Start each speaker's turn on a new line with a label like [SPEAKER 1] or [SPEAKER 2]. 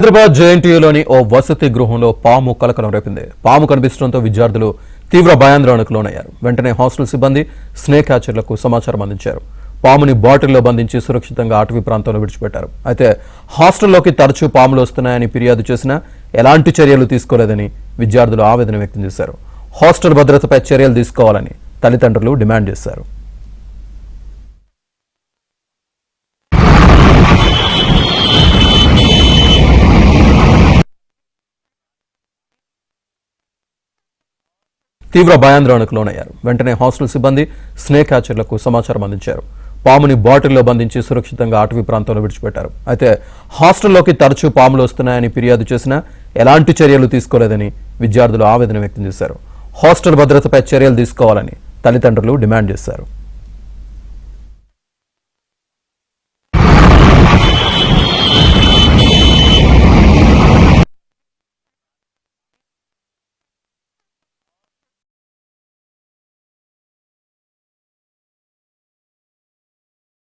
[SPEAKER 1] హైదరాబాద్ జేఎన్టీయూలోని ఓ వసతి గృహంలో పాము కలకలం రేపింది. పాము కనిపించడంతో విద్యార్థులు తీవ్ర భయాందోళనకు లోనయ్యారు. వెంటనే హాస్టల్ సిబ్బంది స్నేక్ క్యాచర్లకు సమాచారం అందించారు. పాముని బాటిల్లో బంధించి సురక్షితంగా అటవీ ప్రాంతంలో విడిచిపెట్టారు. అయితే హాస్టల్లోకి తరచూ పాములు వస్తున్నాయని ఫిర్యాదు చేసినా ఎలాంటి చర్యలు తీసుకోలేదని విద్యార్థులు ఆవేదన వ్యక్తం చేశారు. హాస్టల్ భద్రతపై చర్యలు తీసుకోవాలని తల్లిదండ్రులు డిమాండ్ చేశారు. తీవ్ర భయాందోళనకు లోనయ్యారు. వెంటనే హాస్టల్ సిబ్బంది స్నేక్ క్యాచర్లకు సమాచారం అందించారు. పాముని బాటిల్లో బంధించి సురక్షితంగా అటవీ ప్రాంతంలో విడిచిపెట్టారు. అయితే హాస్టల్లోకి తరచూ పాములు వస్తున్నాయని ఫిర్యాదు చేసినా ఎలాంటి చర్యలు తీసుకోలేదని విద్యార్థులు ఆవేదన వ్యక్తం చేశారు. హాస్టల్ భద్రతపై చర్యలు తీసుకోవాలని తల్లిదండ్రులు డిమాండ్ చేశారు.